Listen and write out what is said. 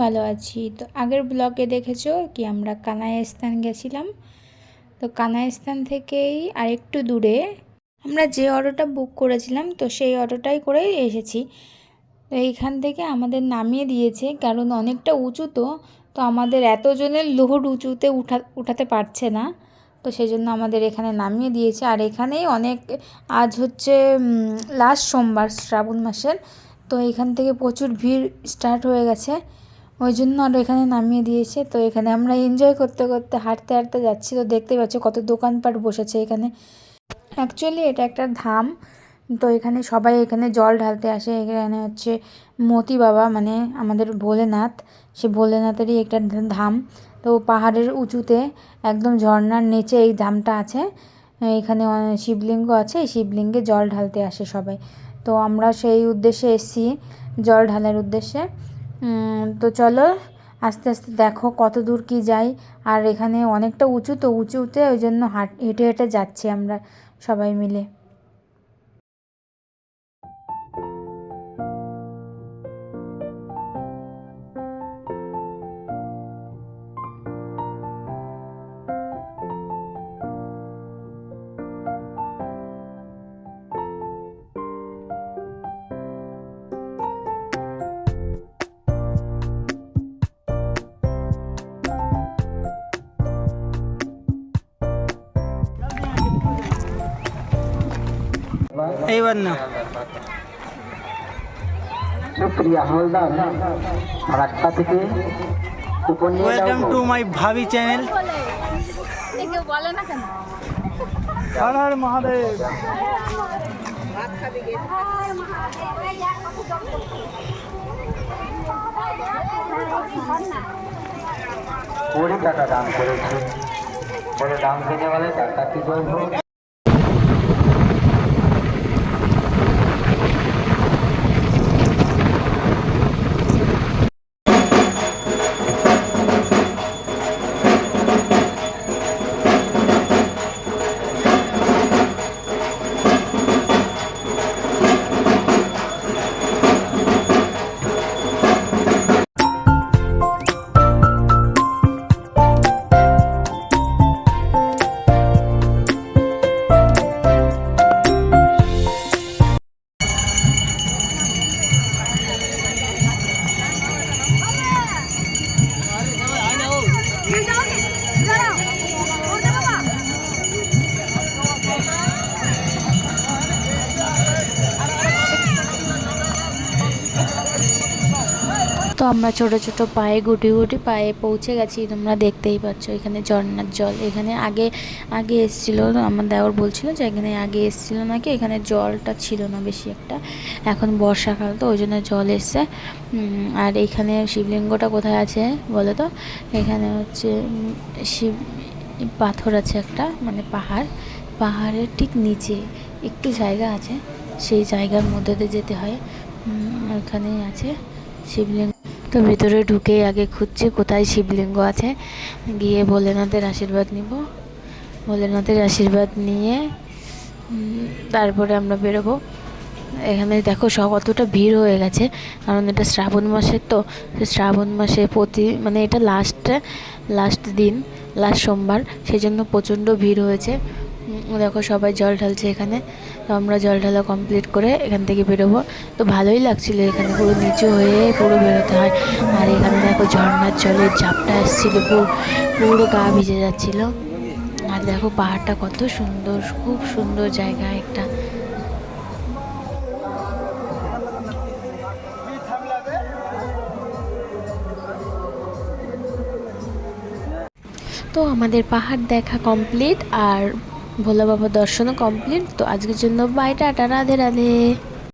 ভালো আছি। তো আগের ব্লগে দেখেছো কি আমরা কানাই স্থান গেছিলাম। তো কানাই স্থান থেকেই আরেকটু দূরে আমরা যে অটোটা বুক করেছিলাম তো সেই অটোটাই করেই এসেছি। তো এইখান থেকে আমাদের নামিয়ে দিয়েছে, কারণ অনেকটা উঁচু। তো আমাদের এতজনের লোড উঁচুতে উঠাতে পারছে না, তো সেই জন্য আমাদের এখানে নামিয়ে দিয়েছে। আর এখানেই অনেক, আজ হচ্ছে লাস্ট সোমবার শ্রাবণ মাসের, তো এখান থেকে প্রচুর ভিড় স্টার্ট হয়ে গেছে, ওই জন্য আরও এখানে নামিয়ে দিয়েছে। তো এখানে আমরা এনজয় করতে করতে হাঁটতে হাঁটতে যাচ্ছি। তো দেখতেই পাচ্ছ কত দোকানপাট বসেছে এখানে। অ্যাকচুয়ালি এটা একটা ধাম, তো এখানে সবাই এখানে জল ঢালতে আসে। এখানে হচ্ছে মতি বাবা, মানে আমাদের ভোলেনাথ, সে ভোলেনাথেরই একটা ধাম। তো পাহাড়ের উঁচুতে একদম ঝর্নার নিচে এই ধামটা আছে। এখানে শিবলিঙ্গ আছে, এই শিবলিঙ্গে জল ঢালতে আসে সবাই। তো আমরা সেই উদ্দেশ্যে এসেছি, জল ঢালার উদ্দেশ্যে। তো চলো আস্তে আস্তে দেখো কত দূর কি যাই। আর এখানে অনেকটা উঁচু, তো উঁচুতে ওই জন্য হেঁটে হেঁটে যাচ্ছি আমরা সবাই মিলে। এইবার না সুপ্রিয়া হালদার রাস্তা থেকে ওয়েলকাম টু মাই ভাবি চ্যানেল। হর হর মহাদেব। पूरी टाका दान करेছি বলে দাম কিনে বলে টাকা কি জয় হোক। তো আমরা ছোট ছোট পায়ে গুটি গুটি পায়ে পৌঁছে গেছি। তোমরা দেখতেই পাচ্ছ এখানে ঝর্নার জল। এখানে আগে আগে এসেছিল, আমার দেওর বলছিল যে এখানে আগে এসেছিল নাকি, এখানে জলটা ছিল না বেশি একটা। এখন বর্ষাকাল তো ওই জন্য জল এসছে। আর এইখানে শিবলিঙ্গটা কোথায় আছে বলো তো? এখানে হচ্ছে শিব পাথর আছে একটা, মানে পাহাড়ের ঠিক নিচে একটু জায়গা আছে, সেই জায়গার মধ্যে দিয়ে যেতে হয়। ওখানেই আছে শিবলিঙ্গ। তো ভিতরে ঢুকেই আগে খুঁজছি কোথায় শিবলিঙ্গ আছে, গিয়ে ভোলেনাথের আশীর্বাদ নিব। ভোলেনাথের আশীর্বাদ নিয়ে তারপরে আমরা বেরোবো। এখানে দেখো কতটা ভিড় হয়ে গেছে, কারণ এটা শ্রাবণ মাসের। তো শ্রাবণ মাসে মানে এটা লাস্ট দিন, লাস্ট সোমবার, সেই জন্য প্রচণ্ড ভিড় হয়েছে। দেখো সবাই জল ঢালছে এখানে। তো আমরা জল ঢালা কমপ্লিট করে এখান থেকে বেরোবো। তো ভালোই লাগছিলো, এখানে পুরো নিচু হয়ে পুরো বেরোতে হয়। আর এখানে দেখো ঝর্নার জলের ঝাপটা এসেছিলো, পুরো গা ভিজে যাচ্ছিলো। আর দেখো পাহাড়টা কত সুন্দর, খুব সুন্দর জায়গা একটা। তো আমাদের পাহাড় দেখা কমপ্লিট আর ভোলা বাবার দর্শনও কমপ্লিট। তো আজকের জন্য বাই, টাটা, রাধে রাধে।